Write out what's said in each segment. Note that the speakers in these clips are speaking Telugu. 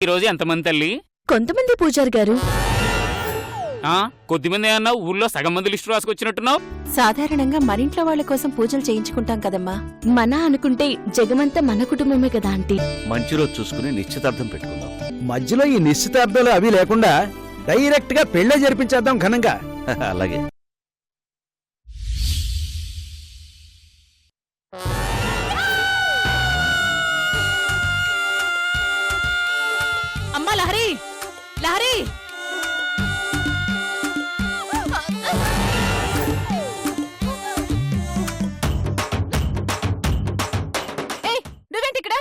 ఈరోజు ఎంతమంది తల్లి? కొంతమంది పూజారి గారు. కొద్దిమంది అన్నా ఊర్లో సగం మంది లిస్టు రాసుకొచ్చినట్టున్నావు. సాధారణంగా మరింట్లో వాళ్ళ కోసం పూజలు చేయించుకుంటాం కదమ్మా. మన అనుకుంటే జగమంతా మన కుటుంబమే కదా ఆంటీ. మంచి రోజు చూసుకుని నిశ్చితార్థం పెట్టుకుందాం. మధ్యలో ఈ నిశ్చితార్థాలు అవి లేకుండా డైరెక్ట్ గా పెళ్లే జరిపించేద్దాం ఘనంగా. అలాగే. అమ్మా లహరి, లహరి, నువ్వేంటి ఇక్కడ?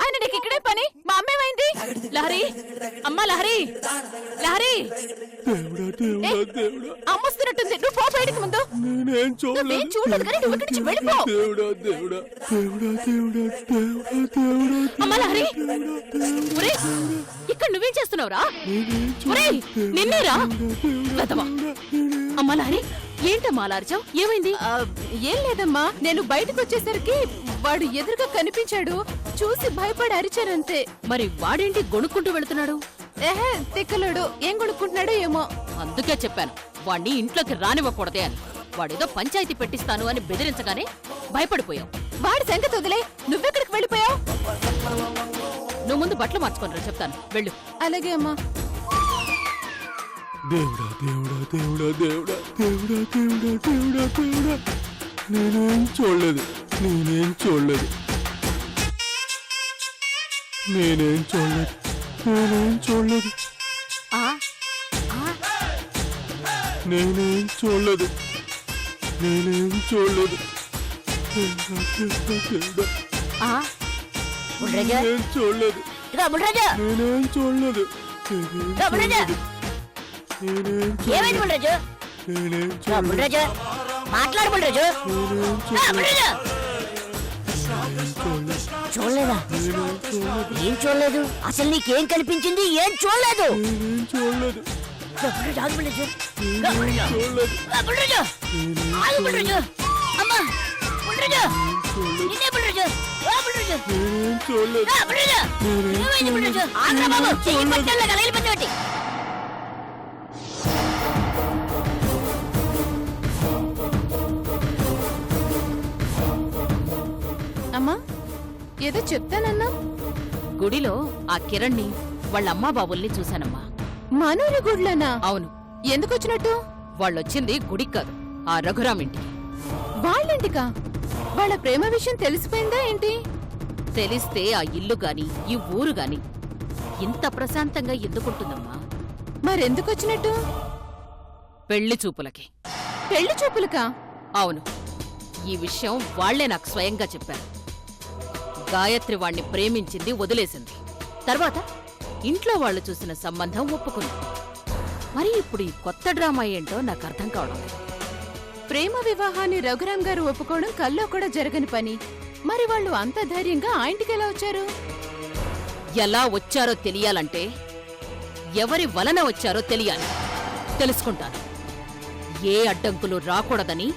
ఆయన నీకు ఇక్కడే పని? మా అమ్మేమైంది? లహరి, అమ్మా లహరి, లహరి, అమ్మొస్తున్నట్టుంది. నువ్వు పో బయటికి ముందు. నువ్వేం చూడలేదు కానీ నువ్వు ఇక్కడి నుంచి వెళ్ళిపో. అమ్మా లహరి, ఇక్కడ నువ్వేం చేస్తున్నావురా? నిన్నేరా గతమా? అమ్మా లహరి, ఏంటమ్మా లార్చావు? ఏమైంది? ఏం లేదమ్మా, నేను బయటకు వచ్చేసరికి వాడు ఎదురుగా కనిపించాడు. చూసి భయపడి అరిచానంతే. మరి వాడేంటి గొణుక్కుంటూ వెళుతున్నాడు? తిక్కలుడు. ఏం గొణుక్కుంటున్నాడో ఏమో. అందుకే చెప్పాను వాణ్ణి ఇంట్లోకి రానివ్వకూడదే అని. వాడేదో పంచాయతీ పెట్టిస్తాను అని బెదిరించగానే భయపడిపోయావు. వాడి సంగతి వదిలే, నువ్వెక్కడికి వెళ్ళిపోయావు? నువ్వు ముందు బట్టలు మార్చుకోనరా, చెప్తాను. వెళ్ళు. అలాగే అమ్మా. దేవుడా దేవుడా దేవుడా దేవుడా దేవుడా దేవుడా దేవుడా దేవుడా, నేనేం చూడలేదు, నేనేం చూడలేదు, నేనేం చూడలేదు, నేనేం చూడలేదు, నేనేం చూడలేదు, నేనేం చూడలేదు, నేనేం చూడలేదు, నేనేం చూడలేదు, చూడలేదా? ఏం చూడలేదు? అసలు నీకేం కనిపించింది? ఏం చూడలేదు? అమ్మా, ఏదో చెప్తానన్నా? గుడిలో ఆ కిరణ్ని వాళ్ళ అమ్మా బాబుల్ని చూశానమ్మా. మనూరి గుడిలోనా? అవును. ఎందుకు వచ్చినట్టు? వాళ్ళొచ్చింది గుడికి కాదు, ఆ రఘురాం ఇంటికి. వాళ్ళింటికా? వాళ్ళ ప్రేమ విషయం తెలిసిపోయిందా ఏంటి? తెలిస్తే ఆ ఇల్లు గాని ఈ ఊరు గాని ఇంత ప్రశాంతంగా ఎందుకుంటుందమ్మా? మరెందుకొచ్చినట్టు? పెళ్లి చూపులకి. పెళ్లి చూపులకా? అవును. ఈ విషయం వాళ్లే నాకు స్వయంగా చెప్పారు. గాయత్రి వాణ్ణి ప్రేమించింది, వదిలేసింది. తర్వాత ఇంట్లో వాళ్ళు చూసిన సంబంధం ఒప్పుకుంది. మరి ఇప్పుడు ఈ కొత్త డ్రామా ఏంటో నాకు అర్థం కావడం లేదు. ప్రేమ వివాహాన్ని రఘురాం గారు ఒప్పుకోవడం కల్లో కూడా జరగని పని. మరి వాళ్ళు అంత ధైర్యంగా ఆ ఇంటికి ఎలా వచ్చారు? ఎలా వచ్చారో తెలియాలంటే ఎవరి వలన వచ్చారో తెలియాలి. తెలుసుకుంటాను. ఏ అడ్డంకులు రాకూడదని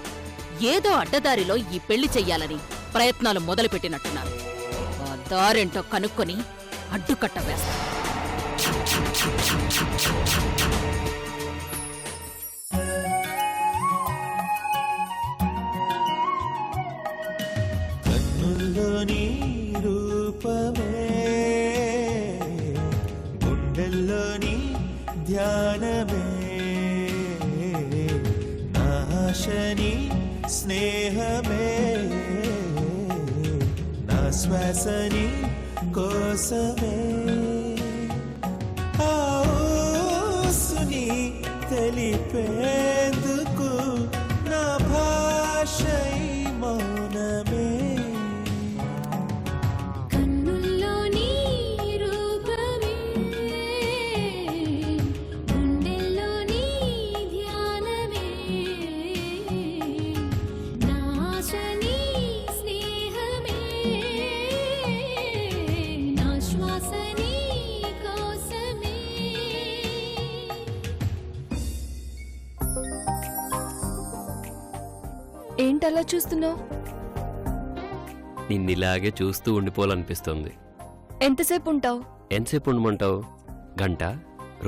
ఏదో అడ్డదారిలో ఈ పెళ్లి చెయ్యాలని ప్రయత్నాలు మొదలుపెట్టినట్టున్నారు. ఆ దారేంటో కనుక్కొని అడ్డుకట్ట వేస్తారు. కన్నుల్లోని రూపమే, గుండెల్లోని ధ్యానమే, నాశని స్నేహమే, నా శ్వాసని కోసమే, ఆ ఊసుని తెలిపేందుకు నా భాష మౌనమే. కన్నుల్లోని రూపమే, గుండెల్లోని ధ్యానమే, నాశని స్నేహమే, నా శ్వాసని కోసమే. ఏంటలా చూస్తున్నావు? నిన్నిలాగే చూస్తూ ఉండిపోవాలనిపిస్తుంది. ఎంతసేపు ఉంటావు? ఎంతసేపు ఉండమంటావు? గంట,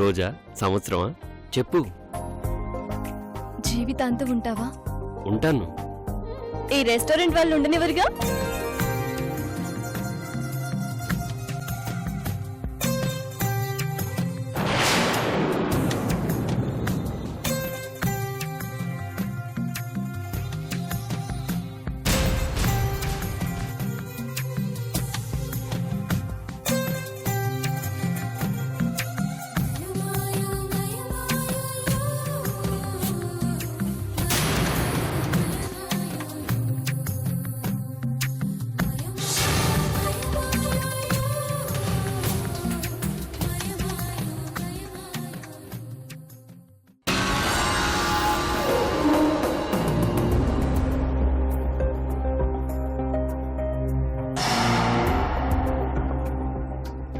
రోజా, సంవత్సరమా? చెప్పు. జీవితాంతం ఉంటావా? ఉంటాను. ఈ రెస్టారెంట్ వాళ్ళు ఉండనివరుగా?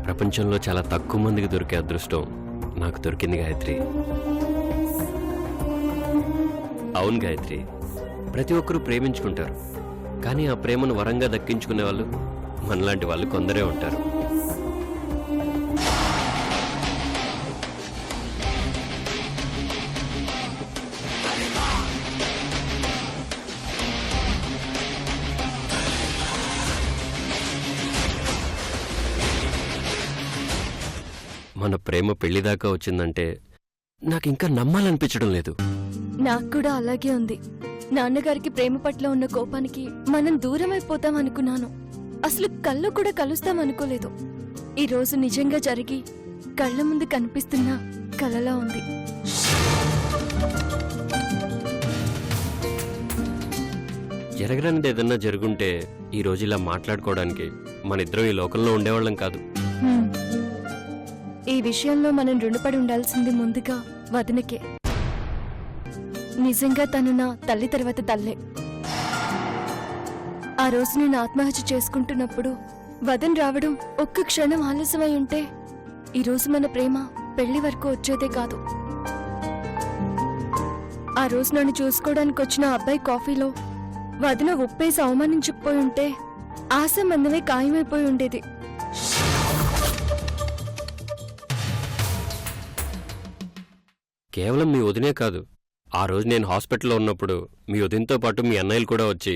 ప్రపంచంలో చాలా తక్కువ మందికి దొరికే అదృష్టం నాకు దొరికింది గాయత్రి. అవును గాయత్రి, ప్రతి ఒక్కరూ ప్రేమించుకుంటారు, కానీ ఆ ప్రేమను వరంగా దక్కించుకునే వాళ్ళు మనలాంటి వాళ్ళు కొందరే ఉంటారు. మన ప్రేమ పెళ్లిదాకా వచ్చిందంటే నాకింకా నమ్మాలనిపించడం లేదు. నాకు కూడా అలాగే ఉంది. నాన్నగారికి ప్రేమ పట్ల ఉన్న కోపానికి మనం దూరం అయిపోతాం అనుకున్నాను. అసలు కళ్ళు కూడా కలుస్తాం అనుకోలేదు. ఈ రోజు నిజంగా జరిగి కళ్ళ ముందు కనిపిస్తున్న కలలా ఉంది. జరగరానిది ఏదన్నా జరుగుంటే ఈ రోజు ఇలా మాట్లాడుకోవడానికి మన ఇద్దరం ఈ లోకంలో ఉండేవాళ్ళం కాదు. హ్మ్. ఈ విషయంలో మనం రుణపడి ఉండాల్సింది ముందుగా వదినకే. నిజంగా తను నా తల్లి తర్వాత తల్లే. ఆ రోజు నేను ఆత్మహత్య చేసుకుంటున్నప్పుడు వదన్ రావడం ఒక్క క్షణం ఆలస్యమై ఉంటే ఈరోజు మన ప్రేమ పెళ్లి వరకు వచ్చేదే కాదు. ఆ రోజు నన్ను చూసుకోవడానికి వచ్చిన అబ్బాయి కాఫీలో వదిన ఉప్పేసి అవమానించకపోయి ఉంటే ఆశ మందమే ఖాయమైపోయి ఉండేది. కేవలం మీ వదినే కాదు, ఆ రోజు నేను హాస్పిటల్లో ఉన్నప్పుడు మీ వదినతో పాటు మీ అన్నయ్యలు కూడా వచ్చి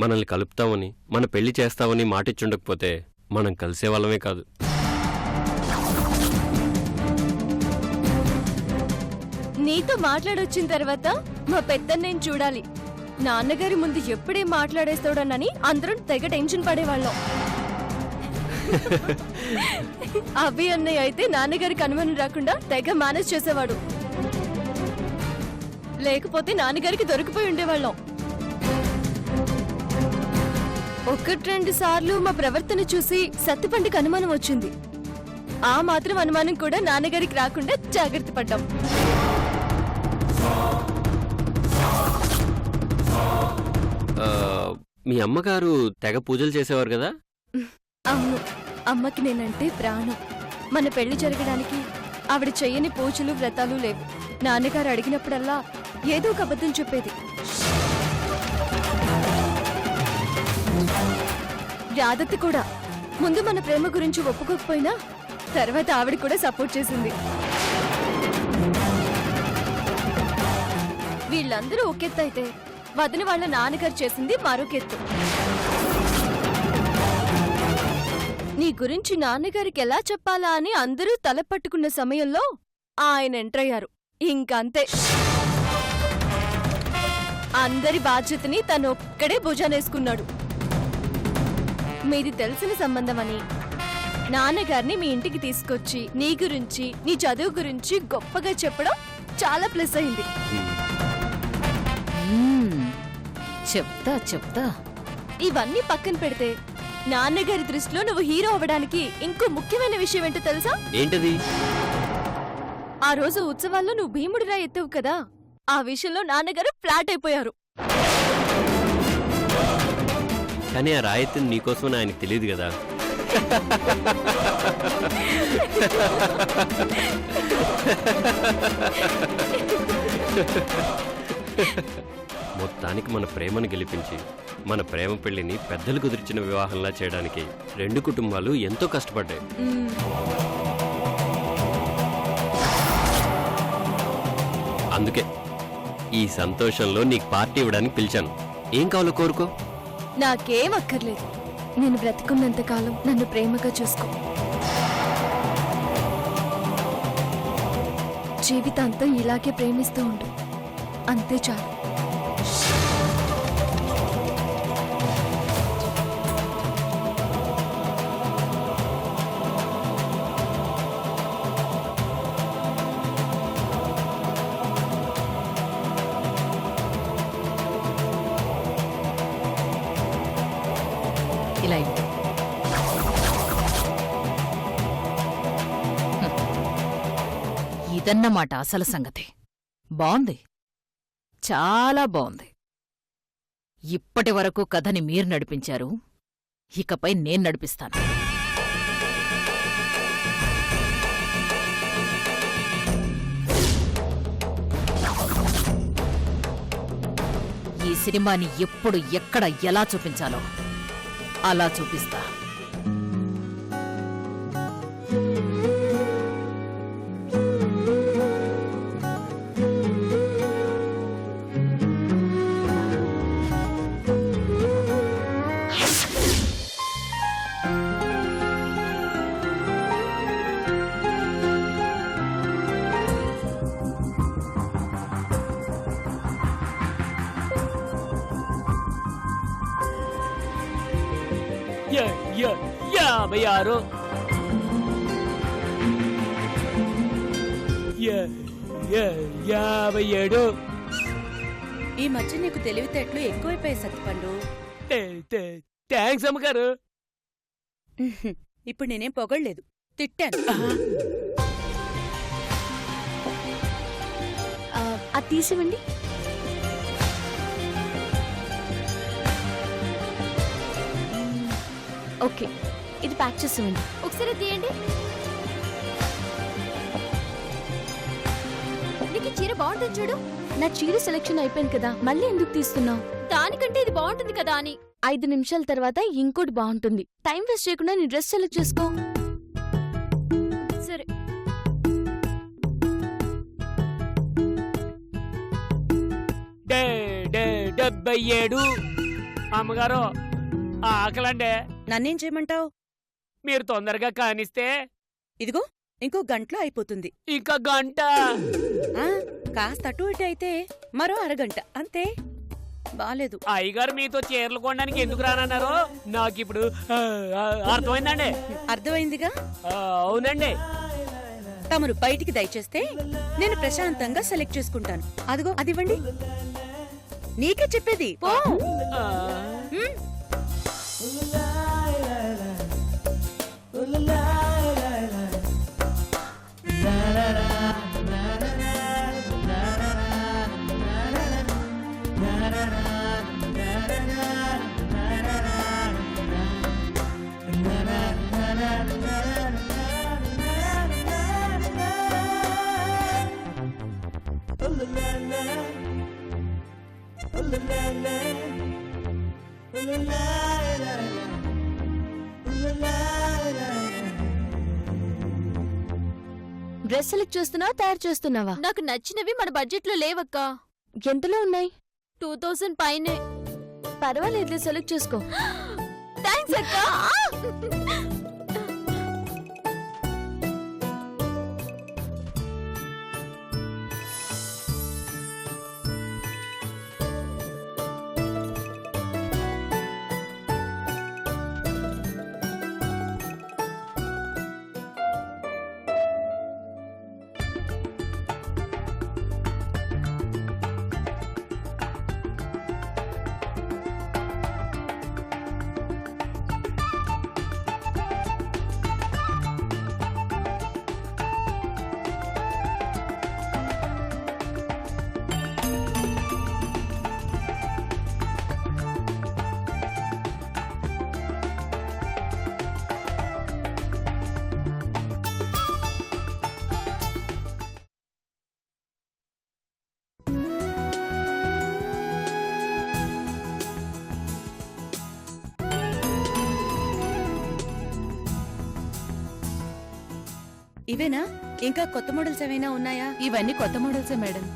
మనల్ని కలుపుతామని, మన పెళ్లి చేస్తామని మాటిచ్చుండకపోతే మనం కలిసేవాళ్ళమే కాదు. నీతో మాట్లాడొచ్చిన తర్వాత మా పెద్దన్నయ్యని చూడాలి, నాన్నగారి ముందు ఎప్పుడేం మాట్లాడేస్తాడోనని అందరం తెగ టెన్షన్ పడేవాళ్ళం. అభి అన్నయ్య అయితే నాన్నగారికి అనుమానం రాకుండా తెగ మేనేజ్ చేసేవాడు. లేకపోతే నాన్నగారికి దొరికిపోయి ఉండేవాళ్ళం. ఒకటి రెండు సార్లు మా ప్రవర్తన చూసి సత్తిపండికి అనుమానం వచ్చింది. ఆ మాత్రం అనుమానం కూడా నాన్నగారికి రాకుండా జాగ్రత్త పడ్డాం. మీ అమ్మగారు తెగ పూజలు చేసేవారు కదా? అవును, అమ్మకి నేనంటే ప్రాణం. మన పెళ్లి జరగడానికి ఆవిడ చెయ్యని పూజలు వ్రతాలు లేవు. నాన్నగారు అడిగినప్పుడల్లా ఏదో ఒక అబద్ధం చెప్పేది. రాధత్తి కూడా ముందు మన ప్రేమ గురించి ఒప్పుకోకపోయినా తర్వాత ఆవిడ కూడా సపోర్ట్ చేసింది. వీళ్ళందరూ ఒకెత్తైతే వదిన వాళ్ళ నాన్నగారు చేసింది మరొకెత్తు. నీ గురించి నాన్నగారికి ఎలా చెప్పాలా అని అందరూ తల పట్టుకున్న సమయంలో ఆయన ఎంటర్ అయ్యారు. ఇంకంతే, అందరి బాధ్యతని తనొక్కడే భుజానేసుకున్నాడు. మీది తెలిసిన సంబంధమని నాన్నగారిని మీ ఇంటికి తీసుకొచ్చి నీ గురించి, నీ చదువు గురించి గొప్పగా చెప్పడం చాలా ప్లస్ అయింది. చెప్తా. ఇవన్నీ పక్కన పెడితే నాన్నగారి దృష్టిలో నువ్వు హీరో అవ్వడానికి ఇంకో ముఖ్యమైన విషయం ఏంటో తెలుసా? ఏంటది? ఆ రోజు ఉత్సవాల్లో నువ్వు భీముడిరా ఎత్తావు కదా, ఆ విషయంలో నాన్నగారు ఫ్లాట్ అయిపోయారు. కానీ ఆ రాయత్తిని నీకోసం ఆయనకు తెలియదు కదా. మొత్తానికి మన ప్రేమను గెలిపించి మన ప్రేమ పెళ్లిని పెద్దలు కుదిర్చిన వివాహంలా చేయడానికి రెండు కుటుంబాలు ఎంతో కష్టపడ్డాయి. అందుకే ఈ సంతోషంలో నీకు పార్టీ ఇవ్వడానికి పిలిచాను. ఏం కావాలో కోరుకో. నాకేం అక్కర్లేదు. నేను బ్రతికున్నంత కాలం నన్ను ప్రేమగా చూసుకో. జీవితాంతం ఇలాగే ప్రేమిస్తూ ఉండు, అంతే చాలు. ఇలా ఇవ్వు. ఇదన్నమాట అసలు సంగతి. బావుంది, చాలా బావుంది. ఇప్పటి వరకు కథని మీరు నడిపించారు, ఇకపై నేను నడిపిస్తాను. ఈ సినిమాని ఎప్పుడు ఎక్కడ ఎలా చూపించాలో అలా చూపిస్తా. యాభై ఆరు, 57. ఈ మధ్య నీకు తెలివితేటలు ఎక్కువైపోయాయి సత్తిపండు. థ్యాంక్స్ అమ్మగారు. ఇప్పుడు నేనేం పొగళ్లేదు, తిట్టాను. అది తీసివ్వండి. ఓకే, ఇది ప్యాక్ చేసివ్వండి. ఒకసారి తీయండి. నీకు చీర బాగుంటుంది చూడు. నా చీర సెలెక్షన్ అయిపోయింది కదా, మళ్ళీ ఎందుకు తీస్తున్నావు? దానికంటే ఇది బాగుంటుంది కదా అని. 5 నిమిషాల తర్వాత ఇంకోటి బాగుంటుంది. టైం వేస్ట్ చేయకుండా నీ డ్రెస్ సెలెక్ట్ చేసుకో. సరే. డెబ్బై 77. అమ్మగారు ఆకలండే. నన్నేం చేయమంటావు? మీరు తొందరగా కానిస్తే ఇదిగో ఇంకో గంటలో అయిపోతుంది. ఇంకా గంట. కాస్త అటు ఇటు అయితే మరో అరగంట అంతే. బాలేదు. అయ్యగారు మీతో చీరలు కొనడానికి ఎందుకు రానన్నారో నాకిప్పుడు అర్థమైందండి. అర్థమైందిగా. అవునండి. తమరు బయటికి దయచేస్తే నేను ప్రశాంతంగా సెలెక్ట్ చేసుకుంటాను. అదిగో అదివ్వండి. నీకే చెప్పేది పో. డ్రెస్ సెలెక్ట్ చేస్తున్నావా, తయారు చేస్తున్నావా? నాకు నచ్చినవి మన బడ్జెట్ లో లేవక్క. ఎంతలో ఉన్నాయి? 2000 పైనే. పర్వాలేదు, సెలెక్ట్ చేసుకో. థ్యాంక్స్ అక్క. ఇవేనా ఇంకా కొత్త మోడల్స్ ఏమైనా ఉన్నాయా? ఇవన్నీ కొత్త మోడల్సే మేడం.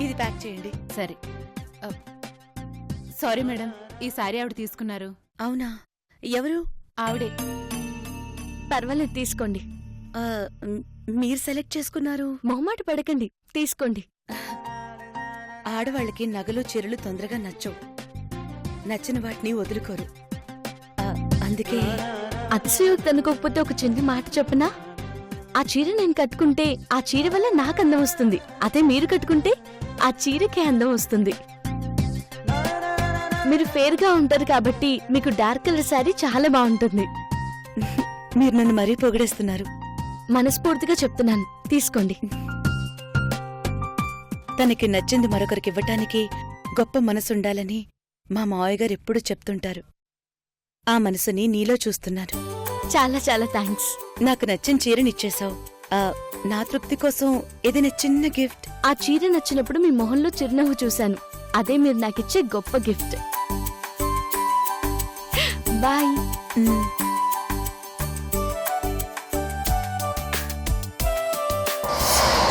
ఇది ప్యాక్ చేయండి. సరే. సారీ మేడం, ఈ సారీ ఆవిడ తీసుకున్నారు. అవునా? ఎవరు? ఆవిడే. పర్వాలేదు తీసుకోండి. ఆ, మీరు సెలెక్ట్ చేసుకున్నారు. మొహమాట పడకండి, తీసుకోండి. ఆడవాళ్ళకి నగలు చీరలు తొందరగా నచ్చవు. నచ్చిన వాటిని వదులుకోరు. అందుకే అతిశయోక్తి అనుకోకపోతే ఒక చిన్న మాట చెప్పనా? ఆ చీర నేను కట్టుకుంటే ఆ చీర వల్ల నాకు అందం వస్తుంది. అదే మీరు కట్టుకుంటే ఆ చీరకే అందం వస్తుంది. మీరు ఫేర్ గా ఉంటారు కాబట్టి మీకు డార్క్ కలర్ శారీ చాలా బాగుంటుంది. మీరు నన్ను మరీ పొగిడేస్తున్నారు. మనస్ఫూర్తిగా చెప్తున్నాను, తీసుకోండి. తనకి నచ్చింది మరొకరికి ఇవ్వటానికి గొప్ప మనసుండాలని మా మావయ్య గారు ఎప్పుడూ చెప్తుంటారు. ఆ మనసుని నీలో చూస్తున్నాను. చాలా చాలా థ్యాంక్స్. నాకు నచ్చిన చీరనిచ్చేశావు. నా తృప్తి కోసం ఏదైనా చిన్న గిఫ్ట్. ఆ చీర నచ్చినప్పుడు మీ మొహంలో చిరునవ్వు చూశాను. అదే మీరు నాకిచ్చే గొప్ప గిఫ్ట్. బాయ్.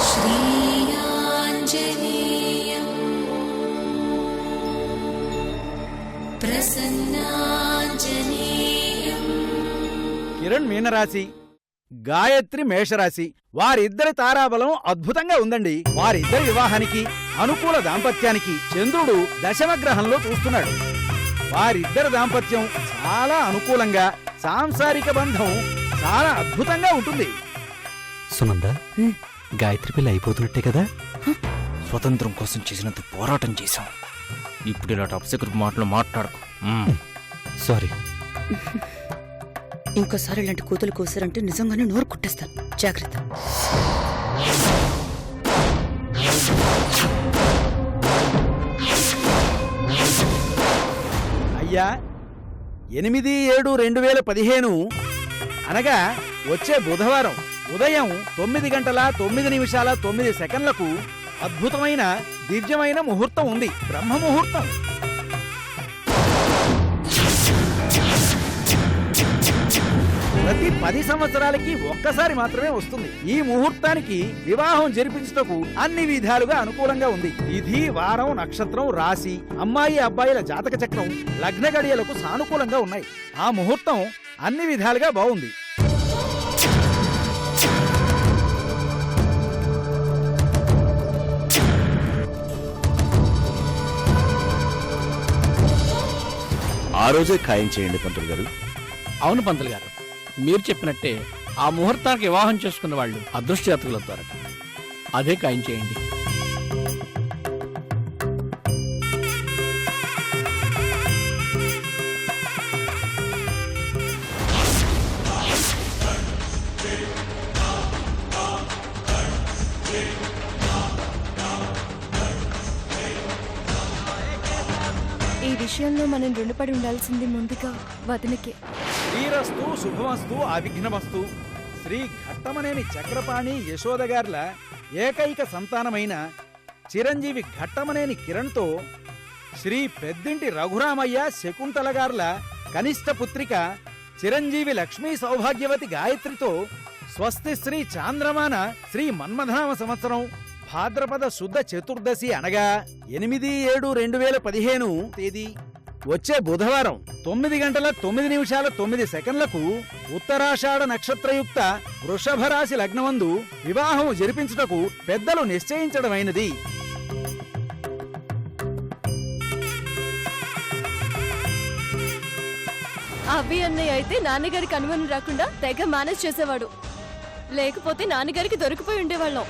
श्रीयाञ्जनेयं प्रसन्नाञ्जनेयं. కిరణ్ మీనరాశి, గాయత్రి మేషరాశి. వారిద్దరి తారాబలం అద్భుతంగా ఉందండి. వారిద్దరి వివాహానికి, అనుకూల దాంపత్యానికి చంద్రుడు దశమ గ్రహంలో చూస్తున్నాడు. వారిద్దరి దాంపత్యం చాలా అనుకూలంగా, సాంసారిక బంధం చాలా అద్భుతంగా ఉంటుంది. సునంద, గాయత్రి పిల్ల అయిపోతున్నట్టే కదా? స్వతంత్రం కోసం చేసినంత పోరాటం చేశాం. ఇప్పుడు ఇలాంటి అప్సెకర్ మాటలు మాట్లాడకు. సారీ. ఇంకోసారి ఇలాంటి కూతులు కూసారంటే నిజంగానే నోరు కుట్టేస్తాను. జాగ్రత్త. అయ్యా, 8/7/2015 అనగా వచ్చే బుధవారం ఉదయం 9:09:09 అద్భుతమైన దివ్యమైన ముహూర్తం ఉంది. బ్రహ్మ ముహూర్తం. ప్రతి 10 సంవత్సరాలకి ఒక్కసారి మాత్రమే వస్తుంది. ఈ ముహూర్తానికి వివాహం జరిపించుటకు అన్ని విధాలుగా అనుకూలంగా ఉంది. తిథి, వారం, నక్షత్రం, రాశి, అమ్మాయి అబ్బాయిల జాతక చక్రం, లగ్న గడియలకు సానుకూలంగా ఉన్నాయి. ఆ ముహూర్తం అన్ని విధాలుగా బాగుంది. ఆ రోజే ఖాయం చేయండి పంతులు గారు. అవును పంతులు గారు, మీరు చెప్పినట్టే ఆ ముహూర్తానికి వివాహం చేసుకున్న వాళ్ళు అదృష్టజాతకులు అవుతారట. అదే ఖాయం చేయండి. ఈ విషయంలో మనం రుణపడి ఉండాల్సింది ముందుగా వదినకే. శ్రీరస్తు శుభమస్తు అవిఘ్నమస్తు. శ్రీ ఘట్టమనేని చక్రపాణి యశోదగార్ల ఏకైక సంతానమైన చిరంజీవి ఘట్టమనేని కిరణ్తో శ్రీ పెద్దింటి రఘురామయ్య శకుంతలగార్ల కనిష్ట పుత్రిక చిరంజీవి లక్ష్మీ సౌభాగ్యవతి గాయత్రితో స్వస్తి శ్రీ చాంద్రమాన శ్రీ మన్మథనామ సంవత్సరం భాద్రపద శుద్ధ చతుర్దశి అనగా 8/7/2015 తేదీ వచ్చే బుధవారం 9:09:09 ఉత్తరాషాఢ నక్షత్రయుక్త వృషభ రాశి లగ్నమందు వివాహం జరిపించుటకు పెద్దలు నిశ్చయించడమైనది. అవి అన్నయ్య అయితే నాన్నగారికి అనుమానం రాకుండా తెగ మేనేజ్ చేసేవాడు. లేకపోతే నాన్నగారికి దొరికిపోయి ఉండేవాళ్ళం.